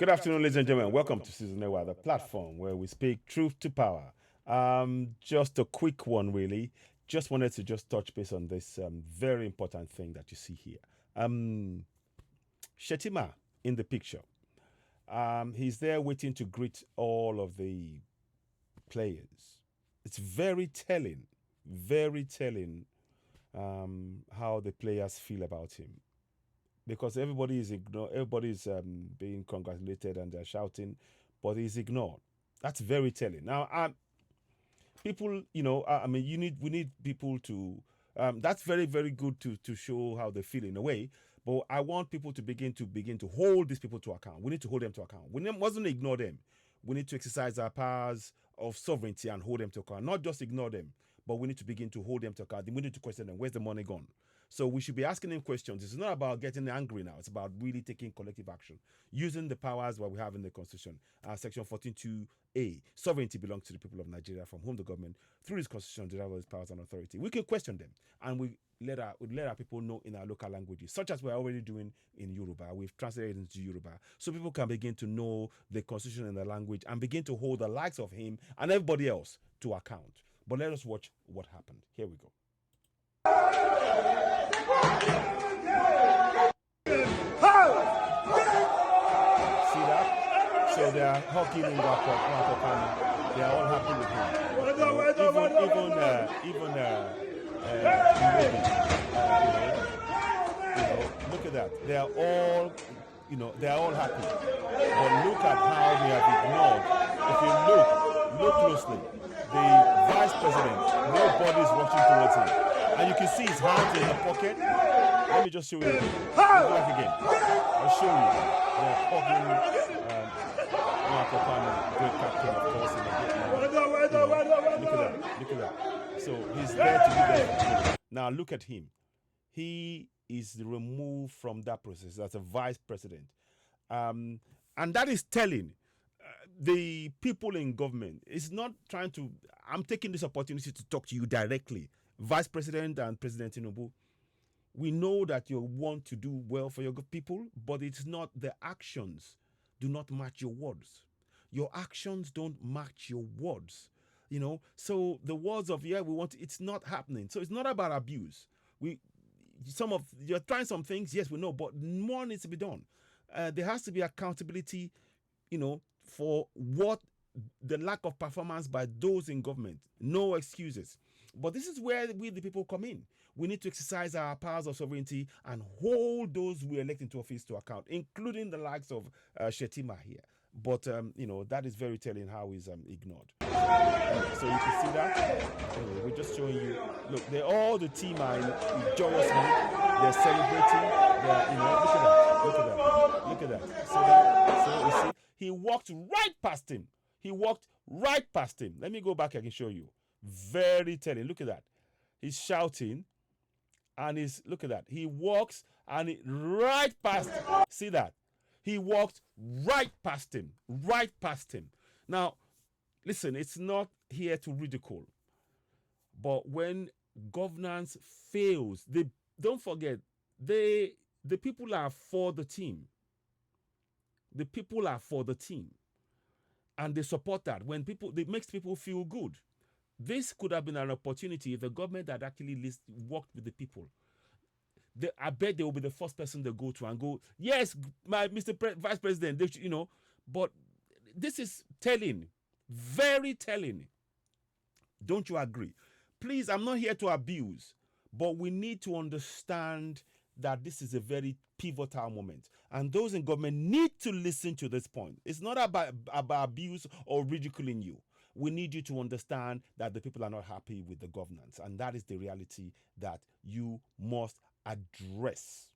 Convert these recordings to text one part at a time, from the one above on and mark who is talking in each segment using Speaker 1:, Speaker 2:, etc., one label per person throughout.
Speaker 1: Good afternoon, ladies and gentlemen. Welcome to Season Newa, the platform where we speak truth to power. Just a quick one, really. Just wanted to just touch base on this very important thing that you see here. Shettima in the picture. He's there waiting to greet all of the players. It's very telling how the players feel about him, because everybody is being congratulated and they're shouting, but he's ignored. That's very telling. Now, people, we need people to. That's very, very good to show how they feel in a way. But I want people to begin to hold these people to account. We need to hold them to account. We mustn't ignore them. We need to exercise our powers of sovereignty and hold them to account. Not just ignore them, but we need to begin to hold them to account. We need to question them. Where's the money gone? So we should be asking them questions. It's not about getting angry now. It's about really taking collective action, using the powers that we have in the Constitution. Section 14.2a, sovereignty belongs to the people of Nigeria, from whom the government, through this Constitution, derives its powers and authority. We can question them, and we let our people know in our local languages, such as we're already doing in Yoruba. We've translated it into Yoruba, so people can begin to know the Constitution and the language and begin to hold the likes of him and everybody else to account. But let us watch what happened. Here we go. See that? So they are hugging in Wakopani. They are all happy with him. Look at that. They are all, they are all happy. But look at how they have ignored. If you look closely, the vice president, nobody's watching towards him. And you can see his hands in the pocket. Let me just show you. Go back again. I'll show you. They're hugging Wakopani, great captain, of course, in the Look at that. So he's there to do that. Now look at him. He is removed from that process as a vice president. And that is telling the people in government. It's not trying to. I'm taking this opportunity to talk to you directly. Vice President and President Tinubu, we know that you want to do well for your people, but it's not, the actions do not match your words. Your actions don't match your words. So the words of we want, it's not happening. So it's not about abuse. You're trying some things, yes, we know, but more needs to be done. There has to be accountability, for what the lack of performance by those in government. No excuses. But this is where we, the people, come in. We need to exercise our powers of sovereignty and hold those we elect into office to account, including the likes of Shettima here. But, that is very telling how he's ignored. So you can see that. Anyway, we're just showing you. Look, all the team are in joyous mood. They're celebrating. Look at that. So you see, he walked right past him. Let me go back. I can show you. Very telling. Look at that. He's shouting, and look at that. He walks and right past. See that? He walked right past him. Now, listen, it's not here to ridicule, but when governance fails, don't forget, the people are for the team. The people are for the team, and they support that. When it makes people feel good. This could have been an opportunity if the government had actually worked with the people. I bet they will be the first person they go to and go, yes, my Mr. Vice President, but this is telling, very telling. Don't you agree? Please, I'm not here to abuse, but we need to understand that this is a very pivotal moment. And those in government need to listen to this point. It's not about abuse or ridiculing you. We need you to understand that the people are not happy with the governance, and that is the reality that you must address.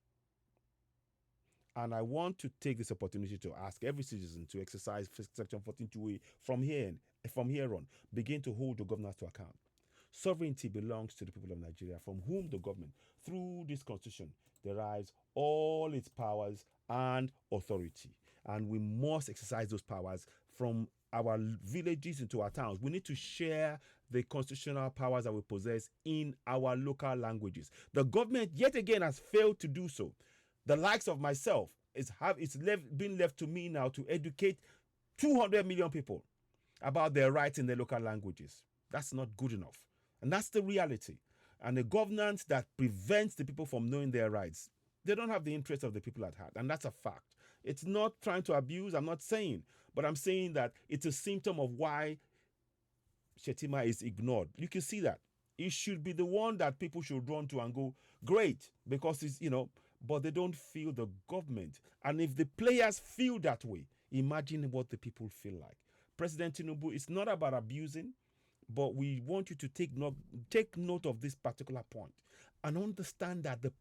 Speaker 1: And I want to take this opportunity to ask every citizen to exercise Section 14.2a from here on. Begin to hold the governance to account. Sovereignty belongs to the people of Nigeria, from whom the government, through this Constitution, derives all its powers and authority. And we must exercise those powers from our villages into our towns. We need to share the constitutional powers that we possess in our local languages. The government, yet again, has failed to do so. The likes of myself, been left to me now to educate 200 million people about their rights in their local languages. That's not good enough. And that's the reality. And a governance that prevents the people from knowing their rights, they don't have the interest of the people at heart. And that's a fact. It's not trying to abuse, I'm not saying, but I'm saying that it's a symptom of why Shettima is ignored. You can see that. It should be the one that people should run to and go, great, because it's, but they don't feel the government. And if the players feel that way, imagine what the people feel like. President Tinubu, it's not about abusing, but we want you to take note of this particular point and understand that the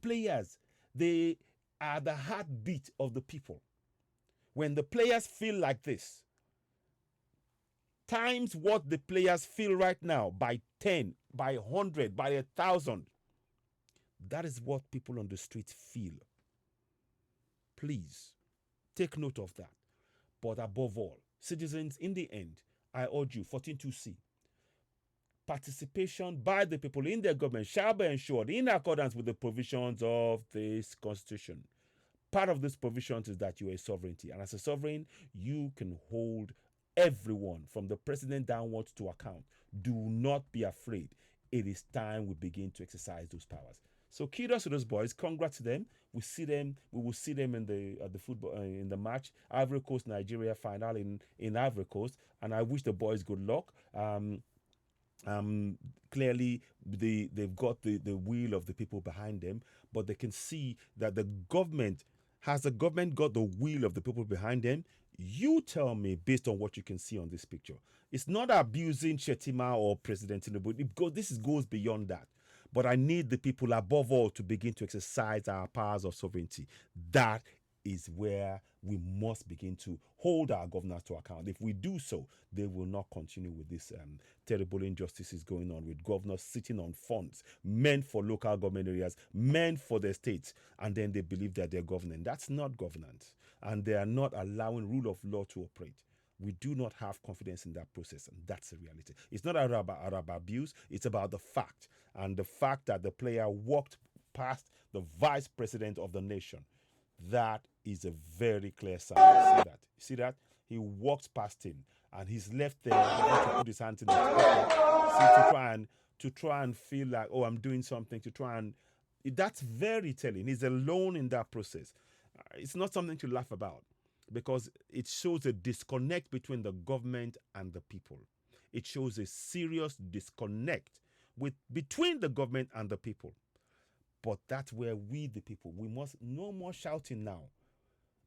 Speaker 1: players, they are the heartbeat of the people. When the players feel like this, times what the players feel right now by 10, by 100, by 1,000, that is what people on the streets feel. Please take note of that. But above all, citizens, in the end, I urge you, 14.2c, participation by the people in their government shall be ensured in accordance with the provisions of this constitution. Part of these provisions is that you are a sovereignty, and as a sovereign, you can hold everyone from the president downwards to account. Do not be afraid. It is time we begin to exercise those powers. So kudos to those boys. Congrats to them. We will see them in the football in the match. Ivory Coast Nigeria final in Ivory Coast, and I wish the boys good luck. Clearly they've got the will of the people behind them, but they can see that the government got the will of the people behind them. You tell me, based on what you can see on this picture, it's not abusing Shettima or President Tinubu. This goes beyond that. But I need the people above all to begin to exercise our powers of sovereignty. That is where we must begin to hold our governors to account. If we do so, they will not continue with these terrible injustices going on, with governors sitting on funds meant for local government areas, meant for their states, and then they believe that they're governing. That's not governance, and they are not allowing rule of law to operate. We do not have confidence in that process, and that's the reality. It's not about abuse, it's about the fact, and the fact that the player walked past the vice president of the nation. That is a very clear sign. See that? He walked past him, and he's left there to put his hands in the pocket, to try and feel like, oh, I'm doing something, to try and. That's very telling. He's alone in that process. It's not something to laugh about, because it shows a disconnect between the government and the people. It shows a serious disconnect between the government and the people. But that's where we, the people, we must no more shouting now.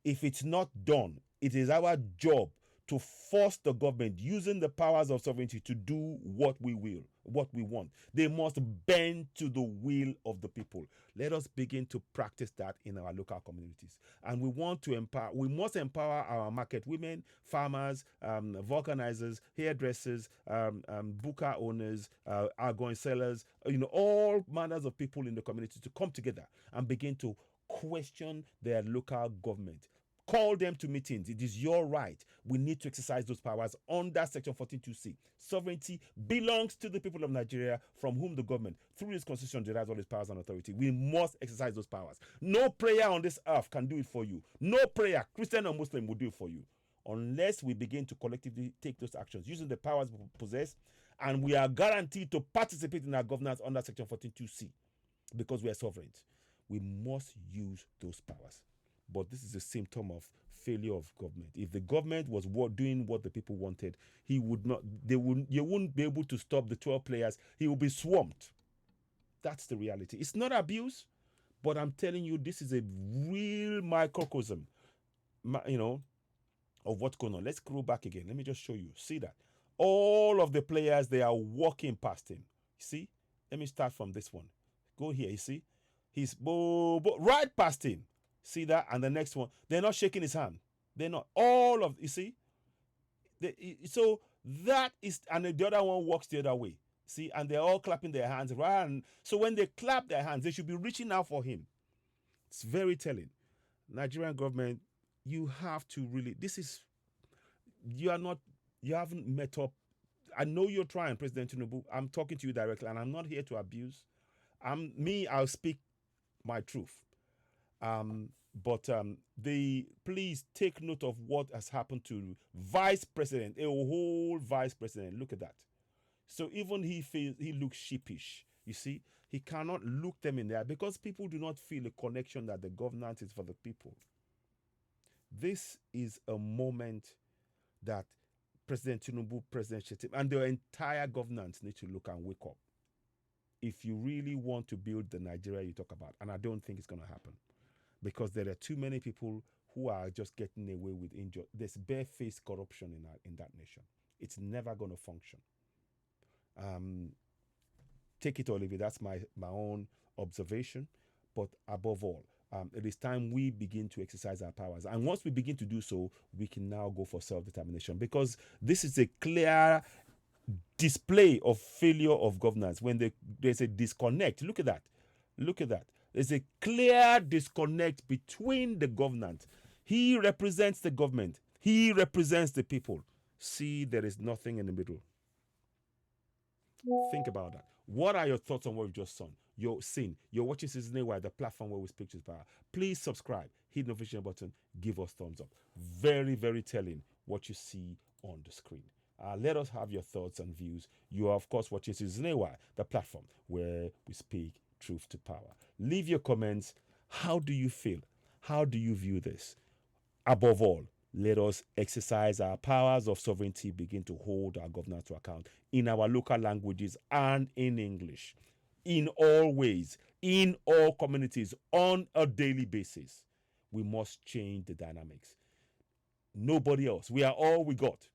Speaker 1: If it's not done, it is our job to force the government, using the powers of sovereignty, to do what we want. They must bend to the will of the people. Let us begin to practice that in our local communities. And we must empower our market women, farmers, vulcanizers, hairdressers, buka owners, outgoing sellers, all manners of people in the community to come together and begin to question their local government. Call them to meetings. It is your right. We need to exercise those powers under Section 14.2c. Sovereignty belongs to the people of Nigeria, from whom the government, through this constitution, derives all its powers and authority. We must exercise those powers. No prayer on this earth can do it for you. No prayer, Christian or Muslim, will do it for you, unless we begin to collectively take those actions using the powers we possess, and we are guaranteed to participate in our governance under Section 14.2c, because we are sovereigns. We must use those powers. But this is a symptom of failure of government. If the government was doing what the people wanted, you wouldn't be able to stop the 12 players. He will be swamped. That's the reality. It's not abuse, but I'm telling you, this is a real microcosm, of what's going on. Let's scroll back again. Let me just show you. See that? All of the players, they are walking past him. See? Let me start from this one. Go here, you see? He's right past him. See that? And the next one, they're not shaking his hand. They're not. You see? So that is, and the other one walks the other way. See? And they're all clapping their hands. Right? And so when they clap their hands, they should be reaching out for him. It's very telling. Nigerian government, you have to really, you haven't met up. I know you're trying, President Tinubu. I'm talking to you directly, and I'm not here to abuse. I'll speak my truth. But please take note of what has happened to vice president, a whole vice president. Look at that. So even he looks sheepish. You see, he cannot look them in the eye because people do not feel a connection that the governance is for the people. This is a moment that President Tinubu, President Shettima, and the entire governance need to look and wake up. If you really want to build the Nigeria you talk about, and I don't think it's going to happen, because there are too many people who are just getting away with injustice. There's barefaced corruption in that nation. It's never going to function. Take it or leave it. That's my own observation. But above all, it is time we begin to exercise our powers. And once we begin to do so, we can now go for self-determination, because this is a clear display of failure of governance when there's a disconnect. Look at that. Look at that. There's a clear disconnect between the government. He represents the government. He represents the people. See, there is nothing in the middle. Think about that. What are your thoughts on what we've just seen? You're watching Citizen AY, the platform where we speak to power. Please subscribe, hit the notification button, give us thumbs up. Very, very telling what you see on the screen. Let us have your thoughts and views. You are, of course, watching Citizen AY, the platform where we speak truth to power. Leave your comments. How do you feel? How do you view this? Above all, let us exercise our powers of sovereignty, begin to hold our governors to account in our local languages and in English, in all ways, in all communities, on a daily basis. We must change the dynamics. Nobody else. We are all we got.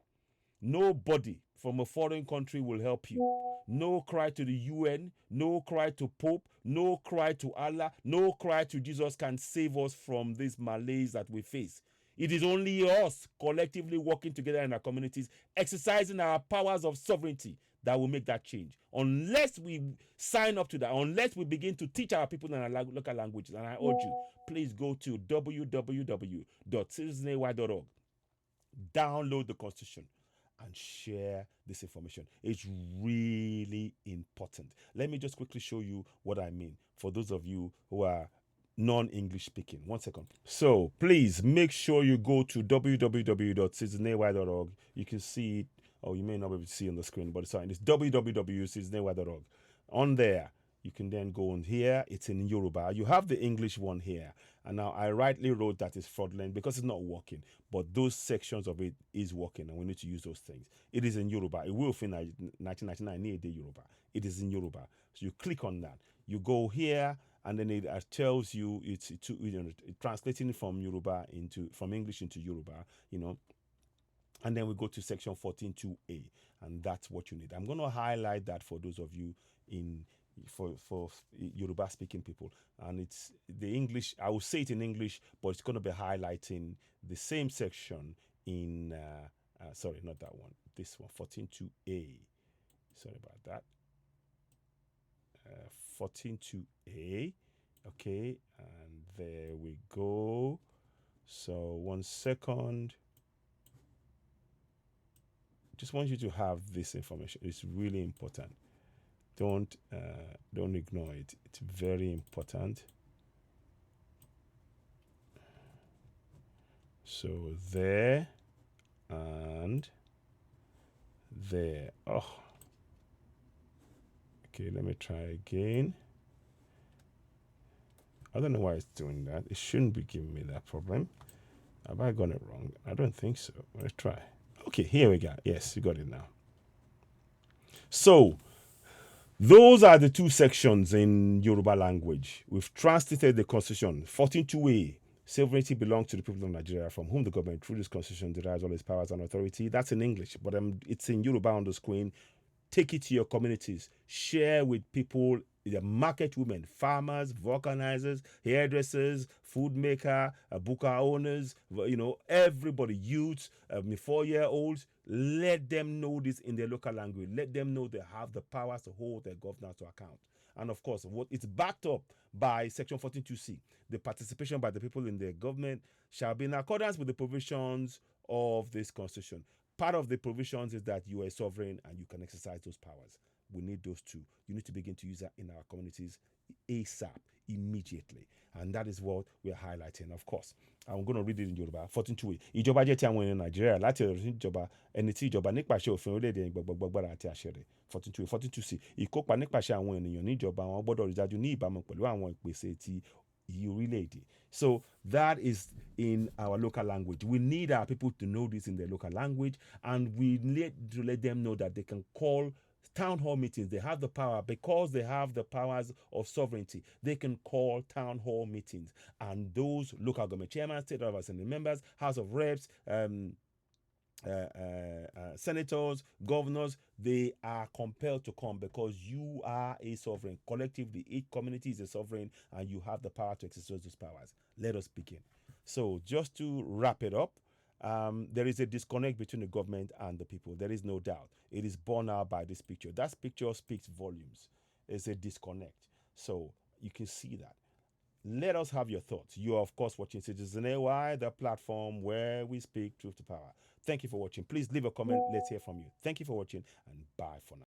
Speaker 1: Nobody from a foreign country will help you. No cry to the UN, no cry to Pope, no cry to Allah, no cry to Jesus can save us from this malaise that we face. It is only us collectively working together in our communities, exercising our powers of sovereignty, that will make that change. Unless we sign up to that, unless we begin to teach our people in our local languages, and I urge you, please go to www.citizenay.org, download the Constitution, and share this information. It's really important. Let me just quickly show you what I mean for those of you who are non-English speaking. 1 second. So please make sure you go to www.citizenay.org. You can see it, or you may not be able to see on the screen, but it's fine. It's www.citizenay.org. On there, you can then go on here. It's in Yoruba. You have the English one here. And now I rightly wrote that it's fraudulent because it's not working. But those sections of it is working, and we need to use those things. It is in Yoruba. It will finish 1999 near the Yoruba. It is in Yoruba. So you click on that. You go here, and then it tells you it's translating from English into Yoruba, and then we go to section 14.2a, and that's what you need. I'm going to highlight that for those of you for Yoruba speaking people, and it's the English. I will say it in English, but it's going to be highlighting the same section in sorry, not that one, this one, 14.2a. Sorry about that. 14.2a. Okay, and there we go. So 1 second. Just want you to have this information. It's really important. Don't ignore it. It's very important. So there and there. Oh, okay. Let me try again. I don't know why it's doing that. It shouldn't be giving me that problem. Have I got it wrong? I don't think so. Let's try. Okay, here we go. Yes, you got it now. So those are the two sections in Yoruba language. We've translated the Constitution. 14.2a. Sovereignty belongs to the people of Nigeria, from whom the government, through this Constitution, derives all its powers and authority. That's in English, but it's in Yoruba on the screen. Take it to your communities. Share with people, the market women, farmers, vulcanizers, hairdressers, food maker, buka owners, everybody, youths, 4-year-olds. Let them know this in their local language. Let them know they have the powers to hold their governors to account. And of course, it's backed up by Section 14.2c. The participation by the people in their government shall be in accordance with the provisions of this Constitution. Part of the provisions is that you are a sovereign and you can exercise those powers. We need those two. You need to begin to use that in our communities ASAP. immediately. And that is what we're highlighting, of course. I'm going to read it in Yoruba. 14:2. Ìjọba jẹ́ ti àwọn ènìyàn Nàìjíríà láti ọ̀rọ̀ sí ìjọba ẹni tí ìjọba nípasẹ̀ òfin orílẹ̀-èdè gbogbogbògbàrà àti àṣẹ rẹ̀. 14:2. 14:2c. Ìkópa nípasẹ̀ àwọn ènìyàn ní ìjọba wọn gbọ́dọ̀ rí dájú ní ìbámu pẹ̀lú àwọn ìpèsè ti orílẹ̀-èdè. So that is in our local language. We need our people to know this in their local language, and we need to let them know that they can call town hall meetings. They have the power because they have the powers of sovereignty. They can call town hall meetings, and those local government chairmen, state assembly members, House of Reps, senators, governors, they are compelled to come because you are a sovereign. Collectively, each community is a sovereign, and you have the power to exercise those powers. Let us begin. So, just to wrap it up, there is a disconnect between the government and the people. There is no doubt. It is borne out by this picture. That picture speaks volumes. It's a disconnect. So, you can see that. Let us have your thoughts. You are, of course, watching Citizen AY, the platform where we speak truth to power. Thank you for watching. Please leave a comment. Let's hear from you. Thank you for watching, and bye for now.